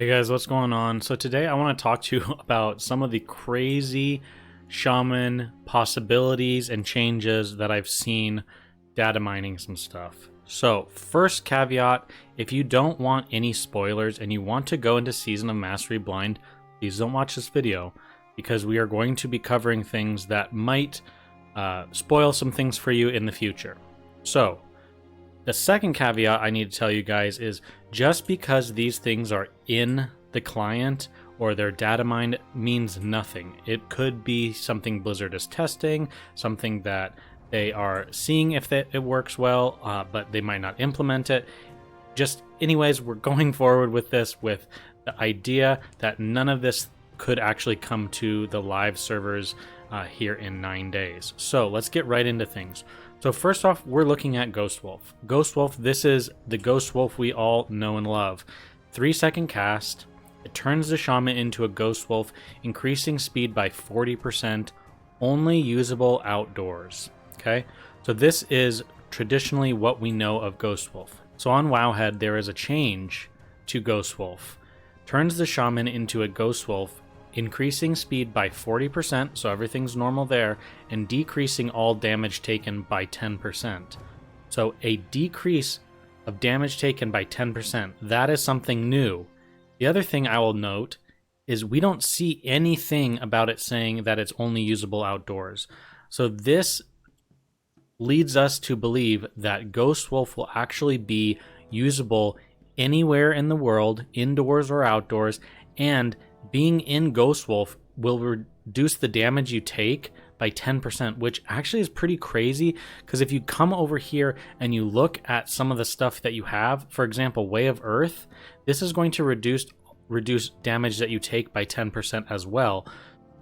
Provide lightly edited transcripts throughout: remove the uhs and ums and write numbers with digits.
Hey guys, what's going on? So today I want to talk to you about some of the crazy shaman possibilities and changes that I've seen data mining some stuff. So first caveat, if you don't want any spoilers and you want to go into Season of Mastery blind, please don't watch this video because we are going to be covering things that might spoil some things for you in the future. So the second caveat I need to tell you guys is just because these things are in the client or they're data mined means nothing. It could be something Blizzard is testing, something that they are seeing if it works well, but they might not implement it. Just anyways, we're going forward with this with the idea that none of this could actually come to the live servers here in 9 days. So let's get right into things. So first off, we're looking at Ghostwolf. Ghostwolf, this is the Ghostwolf we all know and love. 3-second cast, it turns the Shaman into a Ghostwolf, increasing speed by 40%, only usable outdoors. Okay, so this is traditionally what we know of Ghostwolf. So on Wowhead, there is a change to Ghostwolf. Turns the Shaman into a Ghostwolf, increasing speed by 40%, so everything's normal there, and decreasing all damage taken by 10%. So a decrease of damage taken by 10%, that is something new. The other thing I will note is we don't see anything about it saying that it's only usable outdoors. So this leads us to believe that Ghostwolf will actually be usable anywhere in the world, indoors or outdoors, and being in Ghostwolf will reduce the damage you take by 10%, which actually is pretty crazy because if you come over here and you look at some of the stuff that you have, for example, Way of Earth, this is going to reduce damage that you take by 10% as well,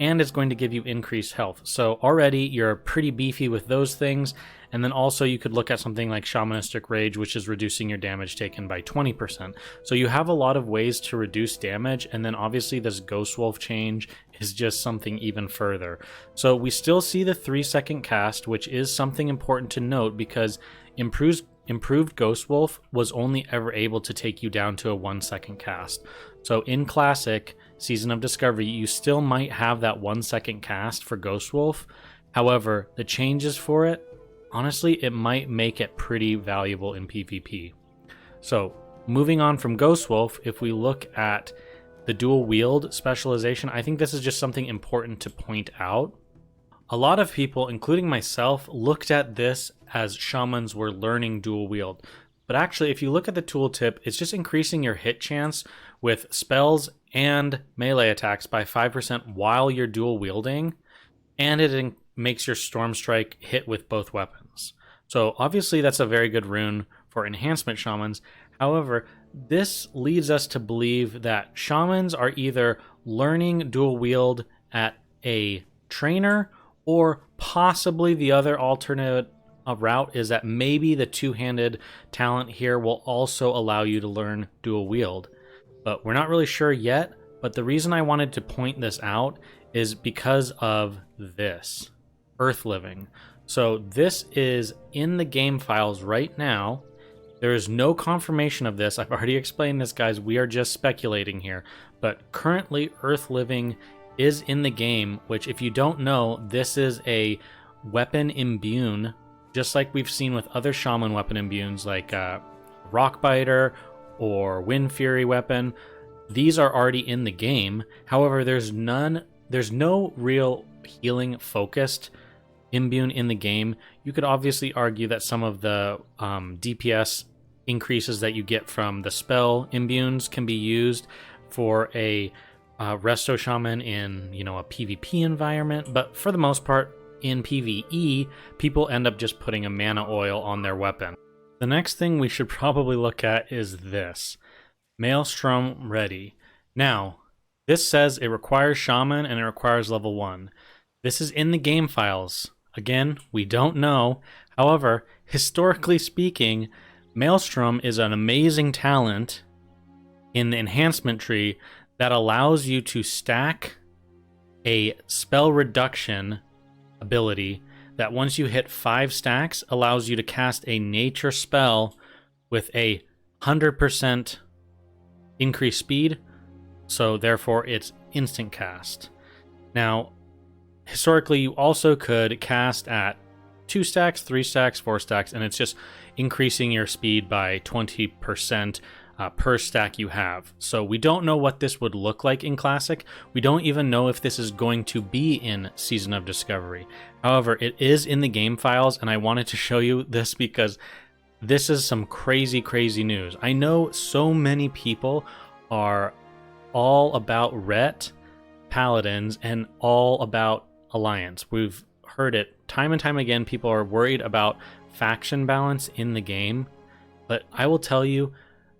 and it's going to give you increased health. So already you're pretty beefy with those things. And then also you could look at something like Shamanistic Rage, which is reducing your damage taken by 20%. So you have a lot of ways to reduce damage. And then obviously this Ghostwolf change is just something even further. So we still see the 3-second cast, which is something important to note because improved Ghostwolf was only ever able to take you down to a 1-second cast. So in Classic, Season of Discovery, you still might have that 1-second cast for Ghostwolf. However, the changes for it, honestly, it might make it pretty valuable in PvP. So moving on from Ghostwolf, if we look at the dual wield specialization, I think this is just something important to point out. A lot of people, including myself, looked at this as shamans were learning dual wield. But actually, if you look at the tooltip, it's just increasing your hit chance with spells and melee attacks by 5% while you're dual wielding, and it makes your Storm Strike hit with both weapons. So obviously that's a very good rune for enhancement shamans. However, this leads us to believe that shamans are either learning dual wield at a trainer, or possibly the other alternate route is that maybe the two-handed talent here will also allow you to learn dual wield. But we're not really sure yet, but the reason I wanted to point this out is because of this, Earth Living. So this is in the game files right now. There is no confirmation of this. I've already explained this, guys. We are just speculating here. But currently, Earth Living is in the game, which if you don't know, this is a weapon imbue, just like we've seen with other Shaman weapon imbues like Rockbiter or Wind Fury weapon. These are already in the game. However, there's no real healing focused imbue in the game. You could obviously argue that some of the DPS increases that you get from the spell imbues can be used for a Resto Shaman in, a PvP environment, but for the most part in PvE, people end up just putting a mana oil on their weapon. The next thing we should probably look at is this, Maelstrom Ready. Now, this says it requires Shaman and it requires level 1. This is in the game files. Again, we don't know. However, historically speaking, Maelstrom is an amazing talent in the enhancement tree that allows you to stack a spell reduction ability that once you hit 5 stacks allows you to cast a nature spell with a 100% increased speed, So therefore it's instant cast. Now, historically you also could cast at 2 stacks, 3 stacks, 4 stacks, and it's just increasing your speed by 20% per stack you have. So we don't know what this would look like in Classic. We don't even know if this is going to be in Season of Discovery. However, it is in the game files, and I wanted to show you this because this is some crazy, crazy news. I know so many people are all about Ret, Paladins, and all about Alliance. We've heard it time and time again. People are worried about faction balance in the game, but I will tell you,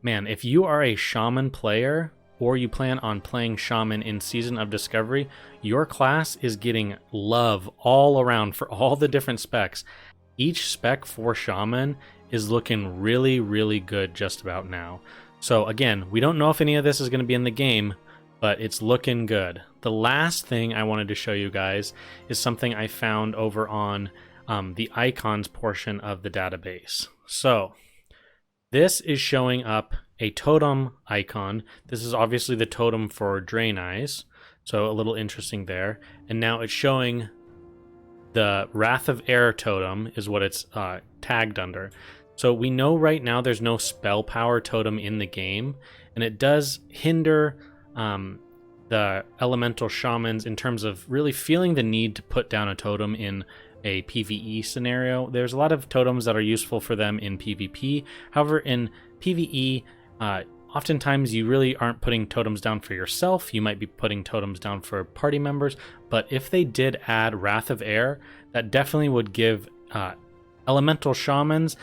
man, if you are a Shaman player or you plan on playing Shaman in Season of Discovery, your class is getting love all around for all the different specs. Each spec for Shaman is looking really, really good just about now. So again, we don't know if any of this is going to be in the game, but it's looking good. The last thing I wanted to show you guys is something I found over on the icons portion of the database. So this is showing up a totem icon. This is obviously the totem for Drain Eyes, so a little interesting there. And now it's showing the Wrath of Air totem is what it's tagged under. So we know right now there's no spell power totem in the game, and it does hinder the elemental shamans in terms of really feeling the need to put down a totem in a PvE scenario. There's a lot of totems that are useful for them in PvP. However, in PvE, oftentimes you really aren't putting totems down for yourself. You might be putting totems down for party members, but if they did add Wrath of Air, that definitely would give elemental shamans,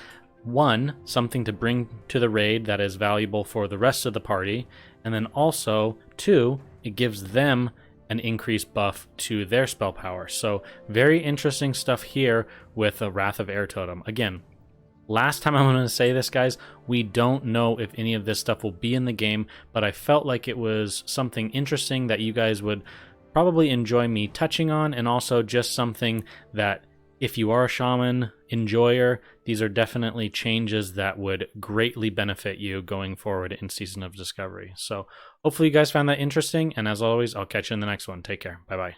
one, something to bring to the raid that is valuable for the rest of the party, and then also, two, it gives them an increased buff to their spell power. So very interesting stuff here with a Wrath of Air totem. Again, last time I'm going to say this, guys, we don't know if any of this stuff will be in the game, but I felt like it was something interesting that you guys would probably enjoy me touching on, and also just something that if you are a Shaman enjoyer, these are definitely changes that would greatly benefit you going forward in Season of Discovery. So hopefully you guys found that interesting, and as always, I'll catch you in the next one. Take care. Bye-bye.